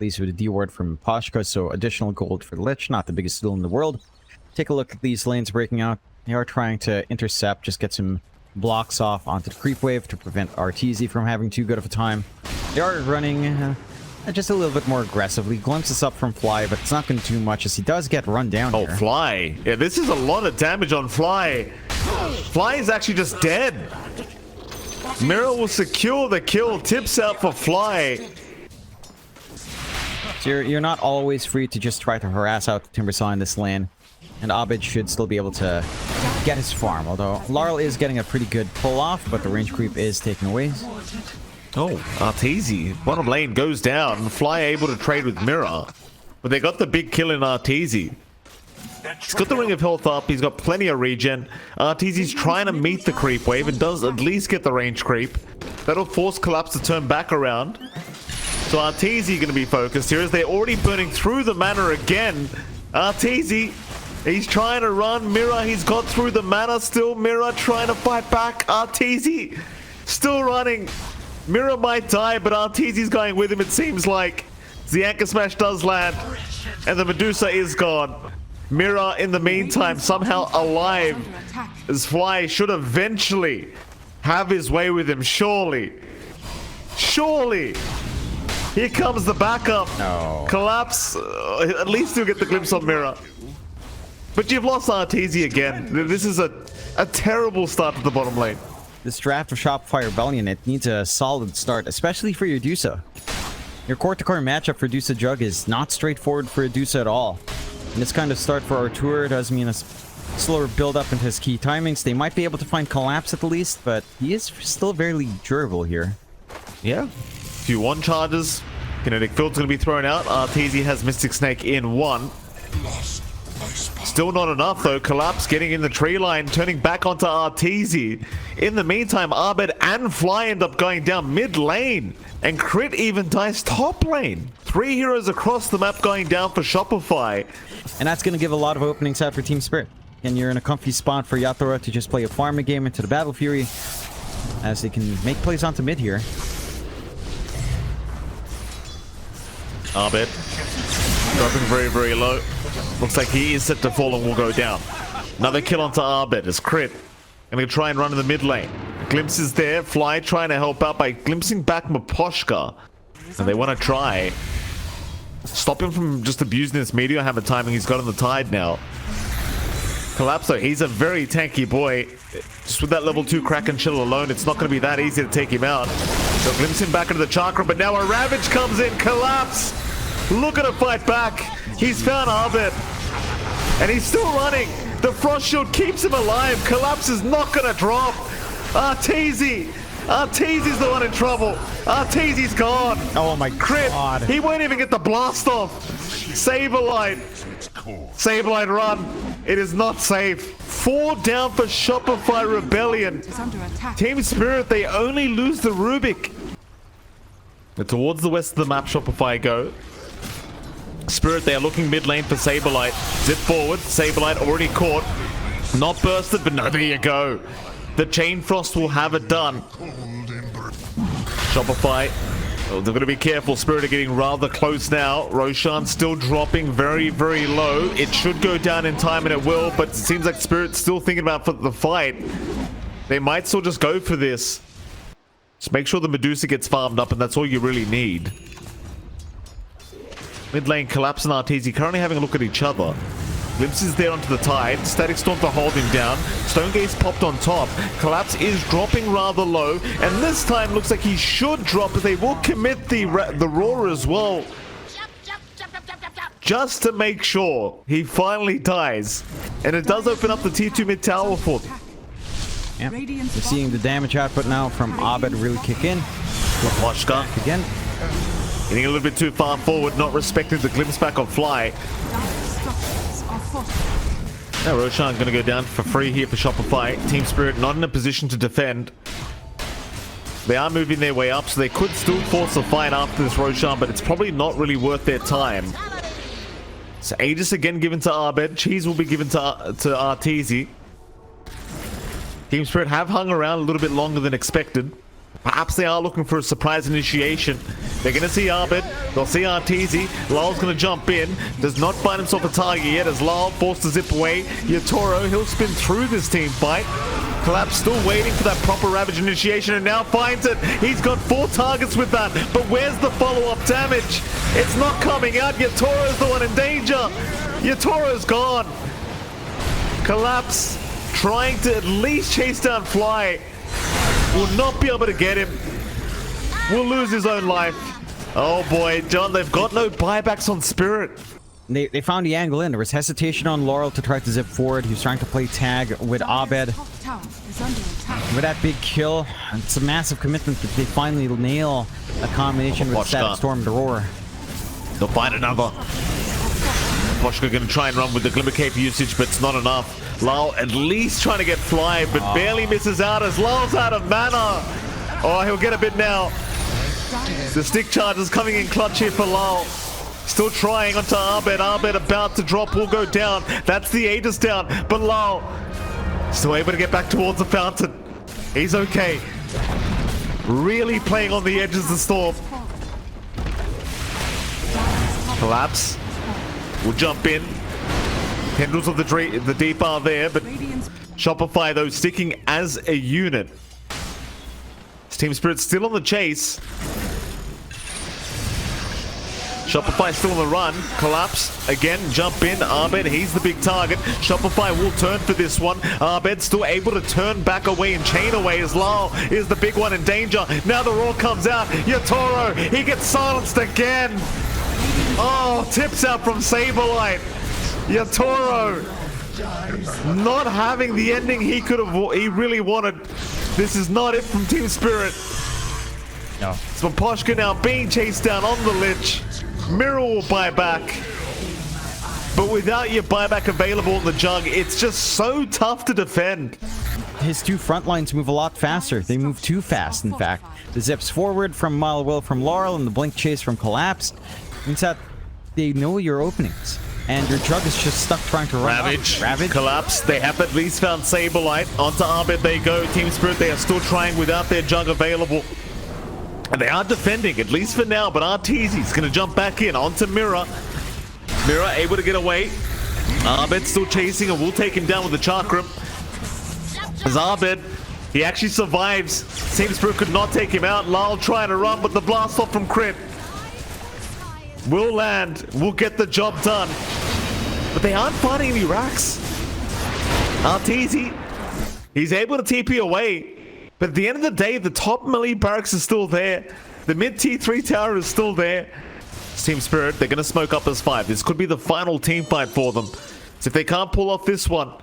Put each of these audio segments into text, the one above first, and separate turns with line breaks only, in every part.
least with a D ward from Miposhka, so additional gold for the Lich, not the biggest deal in the world. Take a look at these lanes breaking out. They are trying to intercept, just get some blocks off onto the creep wave to prevent Arteezy from having too good of a time. They are running just a little bit more aggressively. Glimpses up from Fly, but it's not going to do much as he does get run down here.
Fly. Yeah, this is a lot of damage on Fly. Fly is actually just dead. Mira will secure the kill. Tips out for Fly.
So you're not always free to just try to harass out the Timbersaw in this lane. And Abed should still be able to get his farm, although Larl is getting a pretty good pull off, but the range creep is taken away.
Oh, Arteezy. Bottom lane goes down. Fly able to trade with Mira. But they got the big kill in Arteezy. He's got the Ring of Health up. He's got plenty of regen. Arteezy's trying to meet the creep wave and does at least get the range creep. That'll force Collapse to turn back around. So Arteezy going to be focused here as they're already burning through the mana again. Arteezy, he's trying to run. Mira, he's got through the mana still. Mira trying to fight back. Arteezy still running. Mira might die, but Arteezy's going with him, it seems like. The Anchor Smash does land, and the Medusa is gone. Mira, in the meantime, somehow alive, as Fly should eventually have his way with him, surely. Surely! Here comes the backup.
No.
Collapse. At least he'll get the glimpse on Mira. But you've lost Arteezy again. This is a terrible start to the bottom lane.
This draft of Shopify Rebellion, it needs a solid start, especially for your Dusa. Your core-to-core matchup for Dusa Jug is not straightforward for Dusa at all. And this kind of start for Artur does mean a slower build-up into his key timings. They might be able to find Collapse at the least, but he is still very durable here.
Yeah. Few one charges. Kinetic Field's going to be thrown out. Arteezy has Mystic Snake in one. Still not enough though. Collapse getting in the tree line, turning back onto Arteezy. In the meantime, Abed and Fly end up going down mid lane. And Crit even dies top lane. 3 heroes across the map going down for Shopify.
And that's going to give a lot of openings out for Team Spirit. And you're in a comfy spot for Yatoro to just play a farming game into the Battle Fury, as they can make plays onto mid here.
Abed dropping very, very low. Looks like he is set to fall and will go down. Another kill onto Abed as Crit. Gonna try and run in the mid lane. Glimpse is there. Fly trying to help out by glimpsing back Miposhka. And they want to try stop him from just abusing this meteor hammer timing he's got on the tide now. Collapse though, he's a very tanky boy. Just with that level 2 Kraken Chill alone, it's not going to be that easy to take him out. So glimpse him back into the chakra, but now a Ravage comes in. Collapse looking to fight back. He's found Abed, and he's still running. The Frost Shield keeps him alive. Collapse is not going to drop. Arteezy. Arteezy's the one in trouble. Arteezy's gone.
Oh my
Crit.
God.
He won't even get the blast off. SabeRLight. SabeRLight run. It is not safe. 4 down for Shopify Rebellion. Team Spirit, they only lose the Rubik. But towards the west of the map, Shopify go. Spirit, they are looking mid lane for SabeRLight. Zip forward. SabeRLight already caught. Not bursted, but no, there you go. The Chain Frost will have it done. Shopify, oh, they're going to be careful. Spirit are getting rather close now. Roshan still dropping very, very low. It should go down in time, and it will, but it seems like Spirit's still thinking about the fight. They might still just go for this. Just make sure the Medusa gets farmed up, and that's all you really need. Mid lane, Collapse and Arteezy currently having a look at each other. Glimpse is there onto the tide. Static Storm to hold him down. Stone Gaze popped on top. Collapse is dropping rather low. And this time looks like he should drop, but they will commit the roar as well. Just to make sure he finally dies. And it does open up the tier 2 mid tower for them.
Yeah. We're seeing the damage output now from Abed really kick in.
Miposhka
Again.
getting a little bit too far forward, not respecting the glimpse back on Fly. Now Roshan going to go down for free here for Shopify. Team Spirit not in a position to defend. They are moving their way up, so they could still force a fight after this Roshan, but it's probably not really worth their time. So Aegis again given to Abed. Cheese will be given to Arteezy. Team Spirit have hung around a little bit longer than expected. Perhaps they are looking for a surprise initiation. They're going to see Abed. They'll see Arteezy. Larl's going to jump in. Does not find himself a target yet as Larl forced to zip away. Yatoro, he'll spin through this team fight. Collapse still waiting for that proper Ravage initiation and now finds it. He's got 4 targets with that. But where's the follow-up damage? It's not coming out. Yatoro's the one in danger. Yatoro's gone. Collapse trying to at least chase down Fly. Will not be able to get him. Will lose his own life. Oh boy, John, they've got no buybacks on Spirit.
They found the angle in. There was hesitation on Larl to try to zip forward. He was trying to play tag with Abed. With that big kill, it's a massive commitment that they finally nail a combination with Static Storm to roar.
They'll find another. Miposhka going to try and run with the Glimmer Cape usage, but it's not enough. Larl at least trying to get Fly, but barely misses out as Larl's out of mana. Oh, he'll get a bit now. The stick charge is coming in clutch here for Larl. Still trying onto Abed. Abed about to drop, will go down. That's the Aegis down, but Larl still able to get back towards the fountain. He's okay. Really playing on the edges of the storm. Collapse. Will jump in. Tendrils of the deep are there, but Shopify, though, sticking as a unit. Team Spirit still on the chase. Shopify still on the run. Collapse again, jump in. Abed, he's the big target. Shopify will turn for this one. Abed still able to turn back away and chain away as Larl is the big one in danger. Now the roar comes out. Yatoro, he gets silenced again. Oh, tips out from SabeRLight. Yatoro not having the ending he really wanted. This is not it from Team Spirit.
No.
It's Miposhka now being chased down on the Lich. Mira will buy back. But without your buyback available in the jug, it's just so tough to defend.
His 2 front lines move a lot faster. They move too fast, in fact. The zips forward from Mile Will from Larl and the blink chase from Collapse means that they know your openings. And your jug is just stuck trying to run
Ravage,
Ravage.
Collapse. They have at least found SabeRLight. Onto Abed they go. Team Spirit, they are still trying without their jug available. And they are defending, at least for now. But Arteezy's going to jump back in onto Mira. Mira able to get away. Abed still chasing and will take him down with the Chakram. As Abed, he actually survives. Team Spirit could not take him out. Larl trying to run, but the blast off from Crit will land, will get the job done. But they aren't finding any racks. Arteezy, he's able to TP away. But at the end of the day, the top melee barracks is still there. The mid T3 tower is still there. It's Team Spirit, they're going to smoke up as 5. This could be the final team fight for them. So if they can't pull off this one,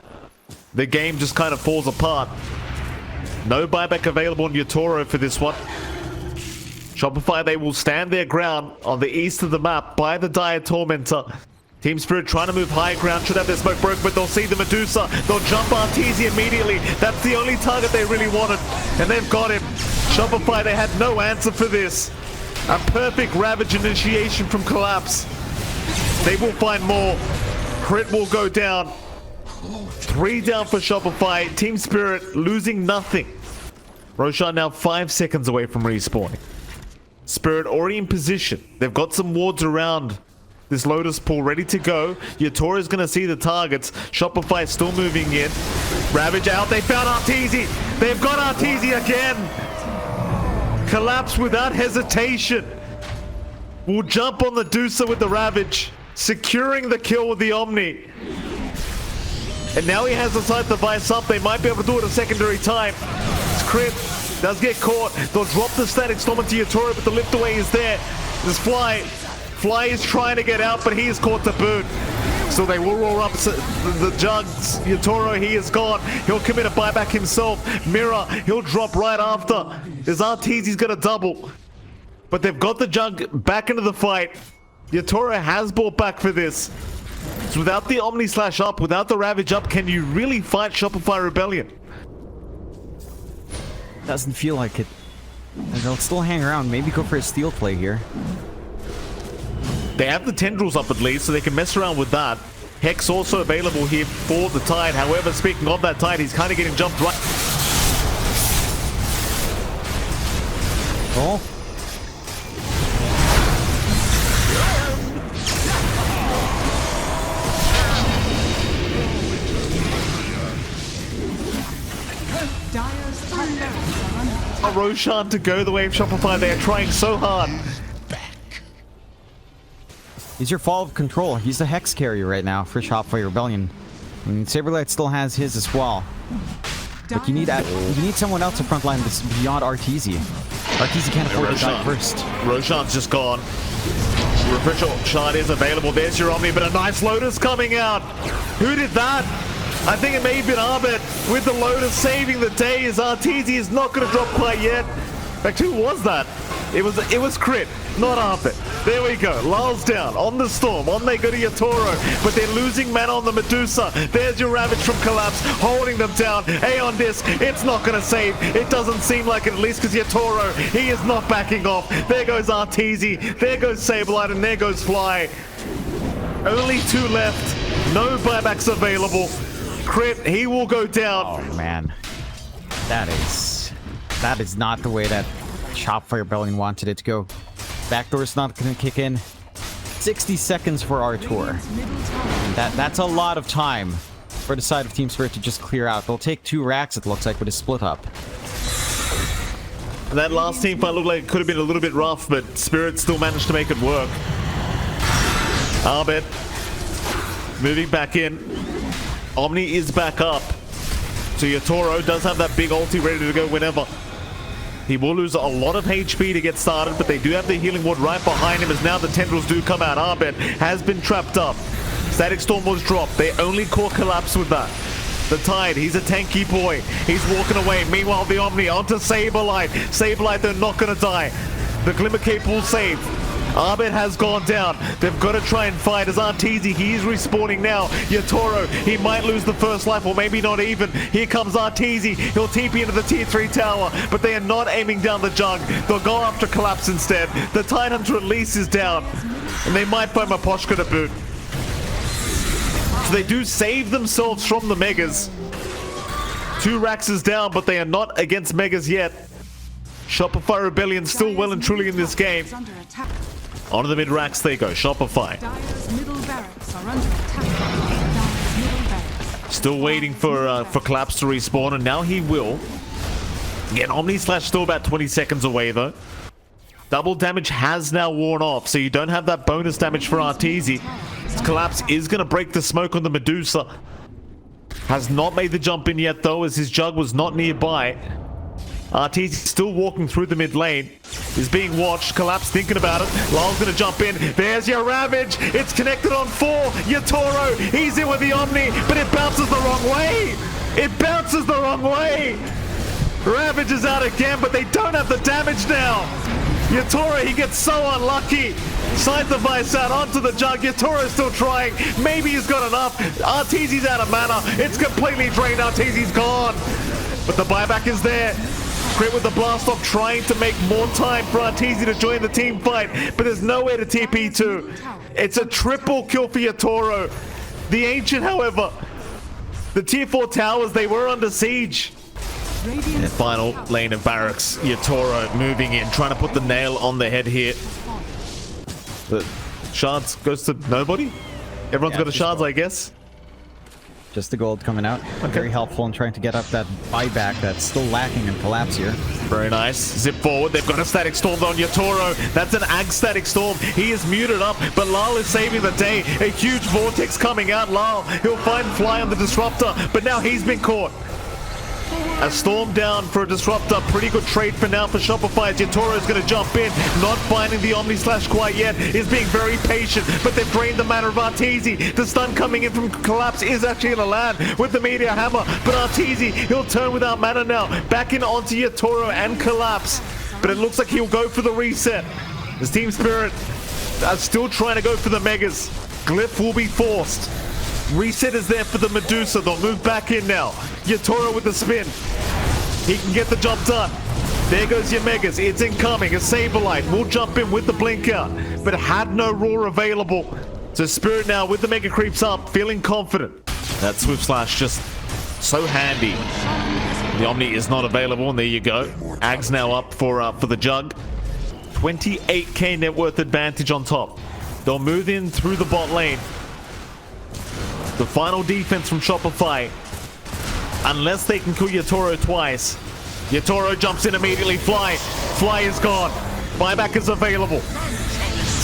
the game just kind of falls apart. No buyback available on Yatoro for this one. Shopify, they will stand their ground on the east of the map by the Dire Tormentor. Team Spirit trying to move high ground, should have their smoke broken, but they'll see the Medusa. They'll jump Arteezy immediately. That's the only target they really wanted, and they've got him. Shopify, they had no answer for this. A perfect Ravage initiation from Collapse. They will find more. Crit will go down. 3 down for Shopify. Team Spirit losing nothing. Roshan now 5 seconds away from respawning. Spirit already in position. They've got some wards around this Lotus pool ready to go. Yatoro is going to see the targets. Shopify still moving in. Ravage out. They found Arteezy. They've got Arteezy again. Collapse without hesitation. Will jump on the Deucer with the Ravage. Securing the kill with the Omni. And now he has the sight device up. They might be able to do it a secondary time. It's Crit. Does get caught. They'll drop the Static Storm into Yatoro, but the lift away is there. There's Fly. Fly is trying to get out, but he is caught to boot. So they will roll up the jugs. Yatoro, he is gone. He'll commit a buyback himself. Mira, he'll drop right after. There's Arteezy's got a double. But they've got the jug back into the fight. Yatoro has brought back for this. So without the Omni slash up, without the Ravage up, can you really fight Shopify Rebellion?
Doesn't feel like it. They'll still hang around. Maybe go for a steal play here.
They have the Tendrils up at least, so they can mess around with that. Hex also available here for the Tide. However, speaking of that Tide, he's kind of getting jumped right.
Oh.
Roshan to go the way of Shopify. They are trying so hard.
He's your fall of control. He's the hex carrier right now for Shopify Rebellion. And SabeRLight still has his as well. But you need someone else to frontline this beyond Arteezy. Arteezy can't afford to die first.
Roshan's just gone. Refresher shard is available. There's your Omni, but a nice Lotus coming out. Who did that? I think it may have been Abed with the Lotus saving the day, as Arteezy is not going to drop quite yet. In fact, who was that? It was Crit, not Abed. There we go. Larl's down on the Storm. On they go to Yatoro, but they're losing mana on the Medusa. There's your Ravage from Collapse, holding them down. Aeon Disc, it's not going to save. It doesn't seem like it, at least because Yatoro, he is not backing off. There goes Arteezy, there goes SabeRLight, and there goes Fly. Only 2 left. No buybacks available. Crit, he will go down.
Oh man, that is not the way that Shopify Rebellion wanted it to go. Backdoor's not going to kick in. 60 seconds for Artur. That's a lot of time for the side of Team Spirit to just clear out. They'll take 2 racks, it looks like, with a split up.
That last team fight looked like it could have been a little bit rough, but Spirit still managed to make it work. Abed moving back in. Omni is back up. So Yatoro does have that big ulti ready to go whenever. He will lose a lot of HP to get started, but they do have the healing ward right behind him as now the tendrils do come out. Abed has been trapped up. Static Storm was dropped. They only core collapse with that. The Tide, he's a tanky boy. He's walking away. Meanwhile, the Omni onto SabeRLight. SabeRLight, they're not going to die. The Glimmer Cape will save. Abed has gone down. They've got to try and fight as Arteezy. He is respawning now. Yatoro, he might lose the first life, or maybe not even. Here comes Arteezy. He'll TP into the tier 3 tower, but they are not aiming down the jug. They'll go after Collapse instead. The Tidehunter at least is down, and they might find Miposhka to boot. So they do save themselves from the Megas. 2 racks is down, but they are not against Megas yet. Shopify Rebellion still well and truly in this game. Onto the mid racks they go. Shopify. Still waiting for Collapse to respawn, and now he will. Again, Omni Slash still about 20 seconds away though. Double damage has now worn off, so you don't have that bonus damage for Arteezy. Collapse is going to break the smoke on the Medusa. Has not made the jump in yet though, as his jug was not nearby. Arteezy still walking through the mid lane. Is being watched. Collapse thinking about it. Larl's going to jump in. There's your Ravage. It's connected on 4. Yatoro, he's in with the Omni, but it bounces the wrong way. It bounces the wrong way. Ravage is out again, but they don't have the damage now. Yatoro, he gets so unlucky. Side device out onto the jug. Yatoro's still trying. Maybe he's got enough. Arteezy's out of mana. It's completely drained. Arteezy's gone. But the buyback is there. Crit with the blast off, trying to make more time for Arteezy to join the team fight, but there's nowhere to TP to. It's a triple kill for Yatoro. The Ancient, however, the tier 4 towers, they were under siege. And final lane of barracks, Yatoro moving in, trying to put the nail on the head here. The shards goes to nobody? Everyone's got the shards, I guess.
Just the gold coming out. Okay. Very helpful in trying to get up that buyback that's still lacking in Collapse here.
Very nice. Zip forward. They've got a Static Storm on Yatoro. That's an Ag Static Storm. He is muted up, but Larl is saving the day. A huge vortex coming out. Larl, he'll find Fly on the Disruptor, but now he's been caught. A Storm down for a Disruptor. Pretty good trade for now for Shopify. Yatoro is going to jump in. Not finding the Omni Slash quite yet. Is being very patient, but they've drained the mana of Arteezy. The stun coming in from Collapse is actually going to land with the Meteor Hammer, but Arteezy, he'll turn without mana now. Back in onto Yatoro and Collapse, but it looks like he'll go for the reset. His Team Spirit are still trying to go for the Megas. Glyph will be forced. Reset is there for the Medusa. They'll move back in now. Yatoro with the spin. He can get the job done. There goes your Megas. It's incoming. A SabeRLight will jump in with the blinker, but had no roar available. So Spirit now with the Mega creeps up, feeling confident. That Swift Slash just so handy. The Omni is not available, and there you go. Ag's now up for the jug. 28k net worth advantage on top. They'll move in through the bot lane. The final defense from Shopify. Unless they can kill Yatoro twice. Yatoro jumps in immediately. Fly is gone. Buyback is available.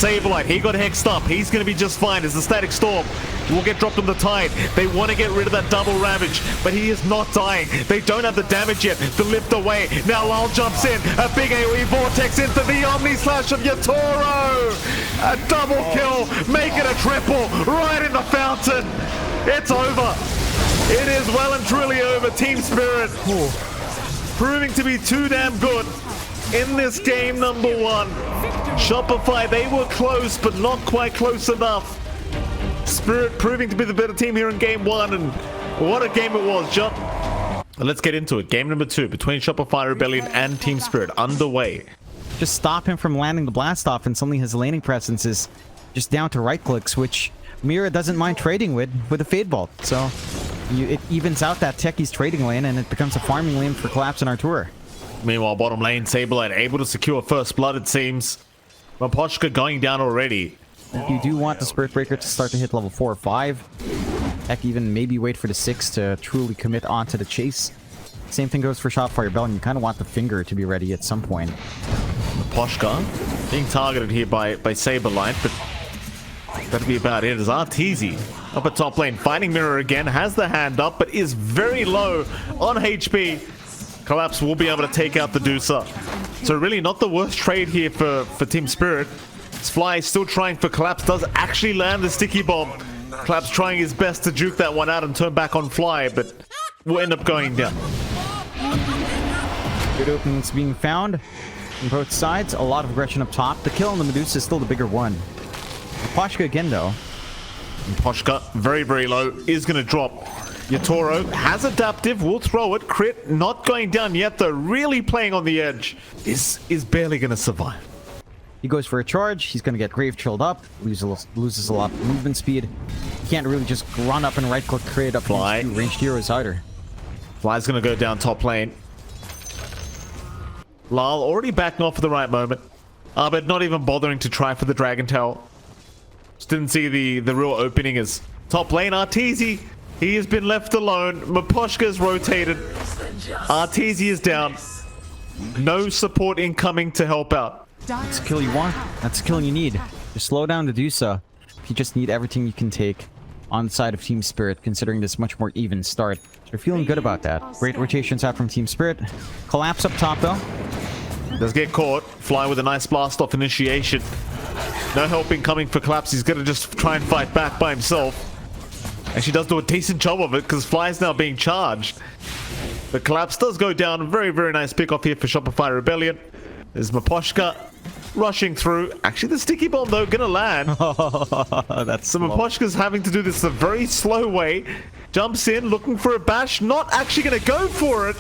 SabeRLight, he got hexed up. He's going to be just fine as the Static Storm will get dropped on the Tide. They want to get rid of that double ravage, but he is not dying. They don't have the damage yet. The lift away. Now Larl jumps in. A big AoE vortex into the Omni slash of Yatoro. A double kill. Make it a triple. Right in the fountain. It's over. It is well and truly over. Team Spirit proving to be too damn good in this game number 1. Shopify, they were close, but not quite close enough. Spirit proving to be the better team here in game 1, and what a game it was, John. Let's get into it. Game number 2 between Shopify Rebellion and Team Spirit underway.
Just stop him from landing the blast off, and suddenly his laning presence is just down to right clicks, which Mira doesn't mind trading with a Fade Bolt. So it evens out that Techie's trading lane, and it becomes a farming lane for Collapse and Arteezy.
Meanwhile, bottom lane, SabeRLight able to secure first blood, it seems. Miposhka going down already.
You do want the Spirit Breaker to start to hit level 4 or 5. Heck, even maybe wait for the 6 to truly commit onto the chase. Same thing goes for Shopify Rebellion. You kind of want the finger to be ready at some point.
Miposhka being targeted here by SabeRLight, but that'll be about it. As Arteezy up at top lane, fighting Mira again, has the hand up, but is very low on HP. Collapse will be able to take out the Deucer. So really not the worst trade here for Team Spirit. Fly still trying for Collapse, does actually land the sticky bomb. Collapse trying his best to juke that one out and turn back on Fly, but will end up going down.
Good openings being found on both sides. A lot of aggression up top. The kill on the Medusa is still the bigger one. Miposhka again, though.
Miposhka, very, very low, is going to drop. Yatoro has adaptive, will throw it. Crit not going down yet, though. Really playing on the edge. Is barely going to survive.
He goes for a charge. He's going to get Grave Chilled up. Loses a lot of movement speed. He can't really just run up and right-click create up
Fly.
ranged heroes either.
Fly's going to go down top lane. Larl already backing off at the right moment. Abed not even bothering to try for the Dragon Tail. Just didn't see the real opening as top lane. Arteezy, he has been left alone. Miposhka is rotated. Arteezy is down. No support incoming to help out.
That's a kill you want. That's a kill you need. Just slow down the Deucer. You just need everything you can take on the side of Team Spirit, considering this much more even start. They're feeling good about that. Great rotations out from Team Spirit. Collapse up top, though.
Does get caught. Fly with a nice blast off initiation. No help incoming for Collapse. He's going to just try and fight back by himself. Actually does do a decent job of it because Fly is now being charged. The Collapse does go down. Very, very nice pick off here for Shopify Rebellion. There's Miposhka rushing through. Actually, the sticky bomb, though, gonna land.
That's
so Miposhka's having to do this a very slow way. Jumps in, looking for a bash. Not actually gonna go for it.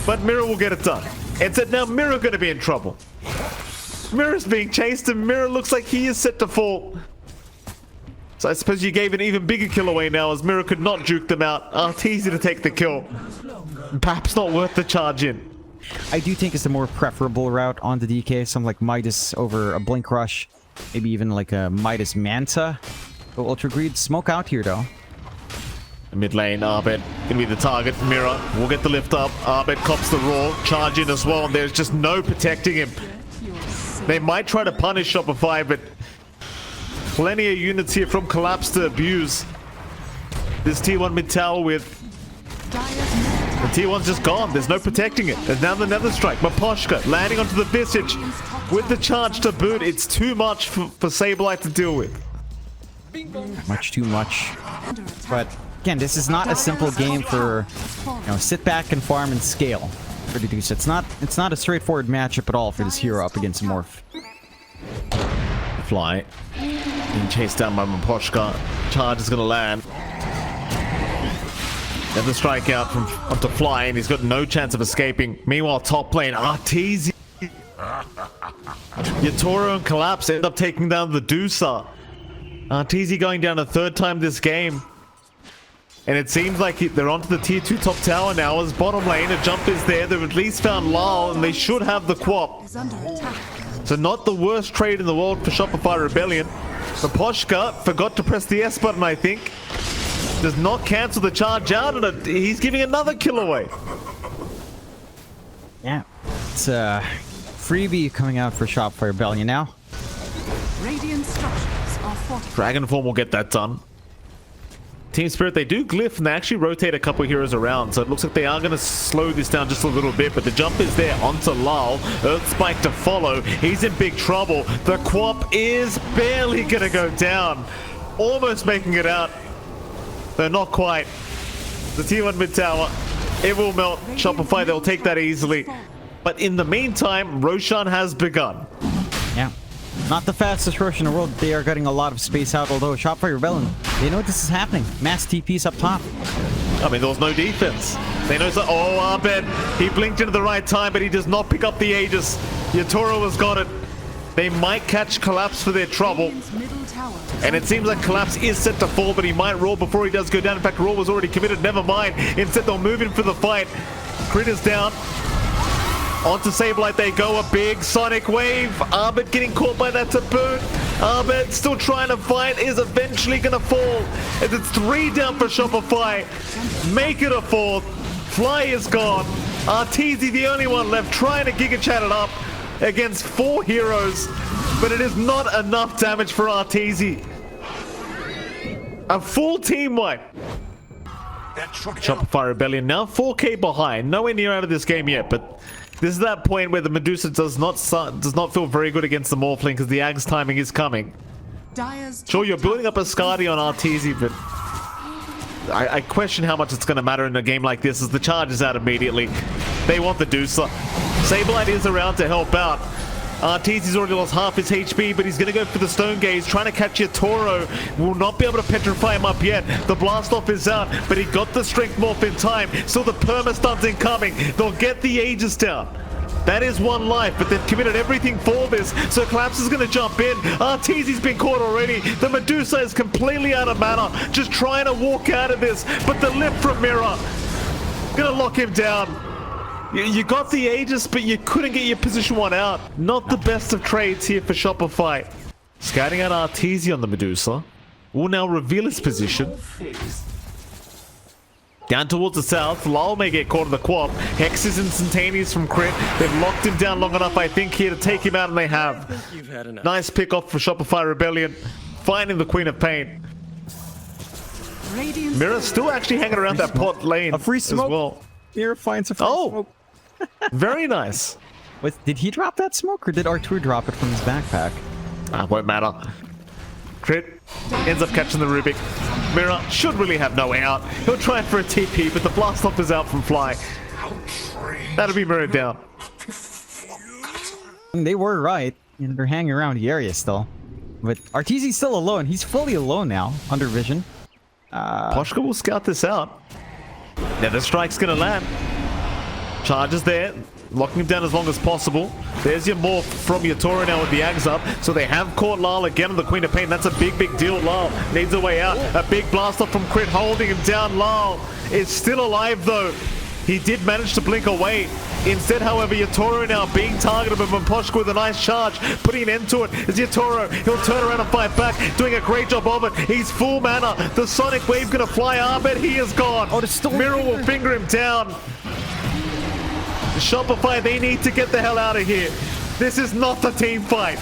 But Mira will get it done. It's it now. Mira gonna be in trouble. Mira's being chased, and Mira looks like he is set to fall. So I suppose you gave an even bigger kill away now, as Mira could not juke them out. Arteezy to take the kill. Perhaps not worth the charge in.
I do think it's the more preferable route on the DK. Something like Midas over a Blink Rush. Maybe even like a Midas Manta. Go Ultra Greed. Smoke out here, though.
Mid lane, Abed gonna be the target. Mira will get the lift up. Abed cops the roar. Charge in as well, and there's just no protecting him. They might try to punish Shopify, but plenty of units here from Collapse to abuse. This T1 mid tower with... The T1's just gone. There's no protecting it. There's now the Nether Strike. Miposhka landing onto the Visage with the charge to boot. It's too much for SabeRLight to deal with.
Much too much. But again, this is not a simple game for, sit back and farm and scale for the Deuce. It's not a straightforward matchup at all for this hero up against a Morph.
Fly being chased down by Miposhka. Charge is gonna land. Then the strike out from onto Fly, and he's got no chance of escaping. Meanwhile, top lane, Arteezy. Yatoro and Collapse end up taking down the Deucer. Arteezy going down a third time this game. And it seems like they're onto the tier 2 top tower now as bottom lane. A jump is there. They've at least found Larl, and they should have the Quap. So not the worst trade in the world for Shopify Rebellion. Miposhka forgot to press the S button, I think. Does not cancel the charge out, and he's giving another kill away.
Yeah. It's a freebie coming out for Shopify Rebellion now.
Radiant structures are fortified.
Dragon Form will get that done. Team Spirit, they do glyph and they actually rotate a couple heroes around, so it looks like they are going to slow this down just a little bit, but the jump is there onto Larl. Earth Spike to follow. He's in big trouble. The Quap is barely going to go down. Almost making it out. Though not quite. The tier 1 mid tower, it will melt. Shopify, they'll take that easily. But in the meantime, Roshan has begun.
Yeah. Not the fastest Roshan in the world. They are getting a lot of space out, although Shopify Rebellion, they know this is happening. Mass TPs up top.
I mean, there was no defense. They know so. Oh, Abed. He blinked into the right time, but he does not pick up the Aegis. Yatoro has got it. They might catch Collapse for their trouble. And it seems like Collapse is set to fall, but he might roll before he does go down. In fact, roll was already committed. Never mind. Instead, they'll move in for the fight. Crit is down. Onto SabeRLight they go, a big sonic wave. Abed getting caught by that to boot. Abed still trying to fight, is eventually going to fall. As it's 3 down for Shopify. Make it a 4th. Fly is gone. Arteezy the only one left, trying to Giga Chat it up against 4 heroes. But it is not enough damage for Arteezy. A full team wipe. Shopify Rebellion now 4k behind. Nowhere near out of this game yet, but this is that point where the Medusa does not feel very good against the Morphling because the Ag's timing is coming. Sure, you're building up a Skadi on Arteezy, but I question how much it's going to matter in a game like this as the charge is out immediately. They want the Deucer. SabeRLight is around to help out. Arteezy's already lost half his HP, but he's going to go for the Stone Gaze, trying to catch Yatoro. Will not be able to petrify him up yet. The blast off is out, but he got the Strength Morph in time. Still the perma-stun's incoming. They'll get the Aegis down. That is 1 life, but they've committed everything for this. So Collapse is going to jump in. Arteezy's been caught already. The Medusa is completely out of mana, just trying to walk out of this. But the lift from Mira, going to lock him down. You got the Aegis, but you couldn't get your position 1 out. Not the best of trades here for Shopify. Scouting out Arteezy on the Medusa. Will now reveal his position. Down towards the south, Larl may get caught in the Quap. Hex is instantaneous from Crit. They've locked him down long enough, I think, here to take him out, and they have. Nice pick off for Shopify Rebellion. Finding the Queen of Pain. Mira's still actually hanging around that pot lane
A free smoke.
as well.
Mira finds a free smoke.
Very nice.
Did he drop that smoke, or did Artur drop it from his backpack?
Won't matter. Crit ends up catching the Rubik. Mira should really have no way out. He'll try for a TP, but the blast off is out from Fly. That'll be Mira down.
They were right, and they're hanging around the area still. But Arteezy's still alone. He's fully alone now, under vision.
Poshka will scout this out. Now the strike's gonna land. Charges there, locking him down as long as possible. There's your morph from Yatoro now with the Ags up. So they have caught Larl again on the Queen of Pain. That's a big deal. Larl needs a way out. A big blast off from Crit holding him down. Larl is still alive though. He did manage to blink away. Instead, however, Yatoro now being targeted by Miposhka with a nice charge, putting an end to it. Is Yatoro, he'll turn around and fight back, doing a great job of it. He's full mana. The Sonic Wave gonna fly. Abed, he is gone. Mira will finger him down. Shopify, they need to get the hell out of here. This is not the team fight.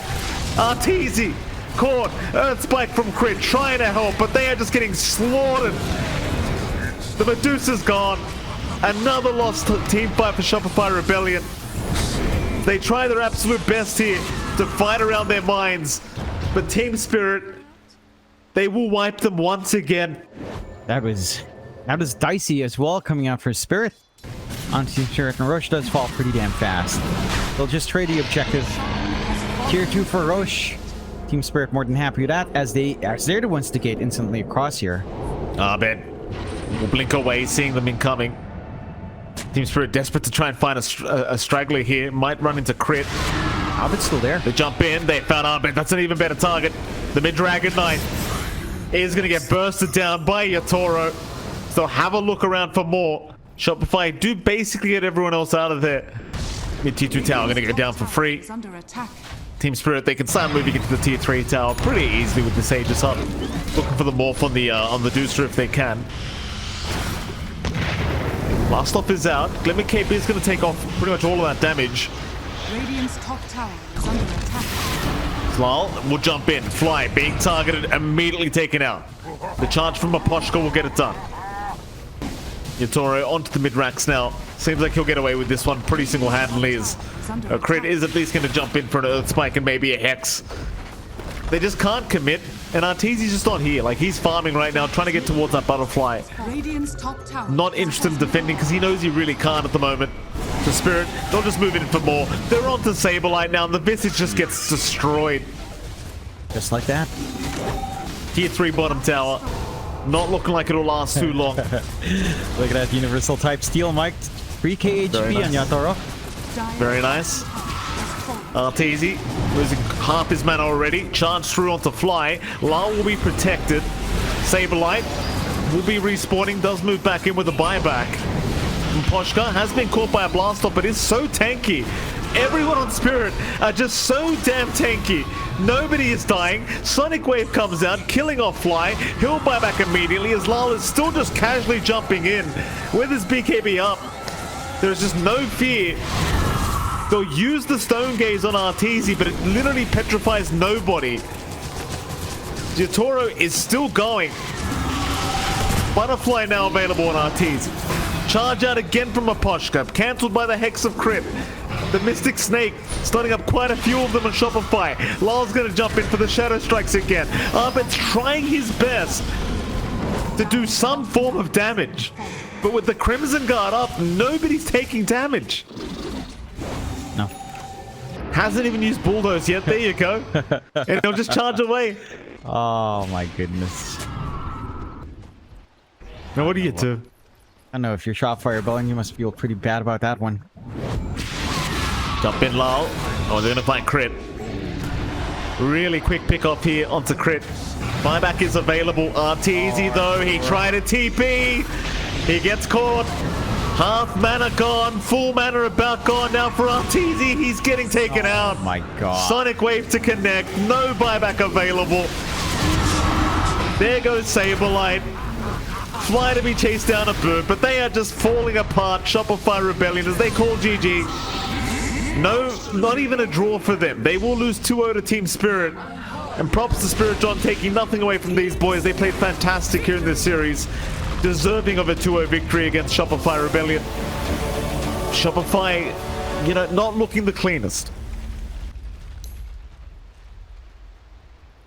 Arteezy caught. Earth Spike from Crit trying to help, but they are just getting slaughtered. The Medusa's gone. Another lost team fight for Shopify Rebellion. They try their absolute best here to fight around their minds, but Team Spirit, they will wipe them once again.
That was dicey as well, coming out for Spirit. On Team Spirit, and Roche does fall pretty damn fast. They'll just trade the objective. Tier 2 for Roche. Team Spirit more than happy with that, as they're the ones to get instantly across here.
Abed will blink away, seeing them incoming. Team Spirit desperate to try and find a straggler here. Might run into Crit.
Abed's still there.
They jump in. They found Abed. That's an even better target. The mid-Dragon Knight is going to get bursted down by Yatoro. So have a look around for more. Shopify do basically get everyone else out of there. Mid tier 2 tower gonna go down for free.
Is under attack.
Team Spirit, they can start moving into the tier 3 tower pretty easily with the Sages up. Looking for the morph on the Deucer if they can. Last off is out. Glimmer Cape is going to take off pretty much all of that damage.
Radiant's top tower is under attack.
Larl will jump in. Fly being targeted, immediately taken out. The charge from Miposhka will get it done. Yatoro onto the mid-racks now. Seems like he'll get away with this one pretty single-handedly. As a crit is at least going to jump in for an Earth Spike and maybe a Hex. They just can't commit, and Arteezy's just not here. Like, he's farming right now, trying to get towards that butterfly.
Radiant's top tower.
Not interested in defending because he knows he really can't at the moment. The Spirit, they'll just move in for more. They're on to SabeRLight now, and the Visage just gets destroyed.
Just like that.
Tier 3 bottom tower. Not looking like it'll last too long.
Look at that universal type steel, Mike. 3k HP on Yatoro.
Very nice. Arteezy losing half his mana already. Charge through onto Fly. Larl will be protected. SabeRLight will be respawning. Does move back in with a buyback. Miposhka has been caught by a blast off, but is so tanky. Everyone on Spirit are just so damn tanky. Nobody is dying. Sonic Wave comes out, killing off Fly. He'll buy back immediately as Larl is still just casually jumping in with his BKB up. There's just no fear. They'll use the Stone Gaze on Arteezy, but it literally petrifies nobody. Yatoro is still going. Butterfly now available on Arteezy. Charge out again from Miposhka, cancelled by the Hex of Crit. The Mystic Snake starting up quite a few of them on Shopify. Larl's going to jump in for the Shadow Strikes again. Abed's trying his best to do some form of damage. But with the Crimson Guard up, nobody's taking damage.
No.
Hasn't even used Bulldoze yet. There you go. And he'll just charge away.
Oh my goodness.
Now what do you do?
I don't know, if you're Shopify rebelling, you must feel pretty bad about that one.
Jump in, Larl. Oh, they're gonna find crit. Really quick pick off here onto crit. Buyback is available. Arteezy though, he tried a TP. He gets caught. Half mana gone, full mana about gone now for Arteezy. He's getting taken out.
Oh my god.
Sonic Wave to connect. No buyback available. There goes SabeRLight. Fly to be chased down a bird, but they are just falling apart. Shopify Rebellion as they call GG. No, not even a draw for them. They will lose 2-0 to Team Spirit. And props to Spirit John taking nothing away from these boys. They played fantastic here in this series. Deserving of a 2-0 victory against Shopify Rebellion. Shopify, you know, not looking the cleanest.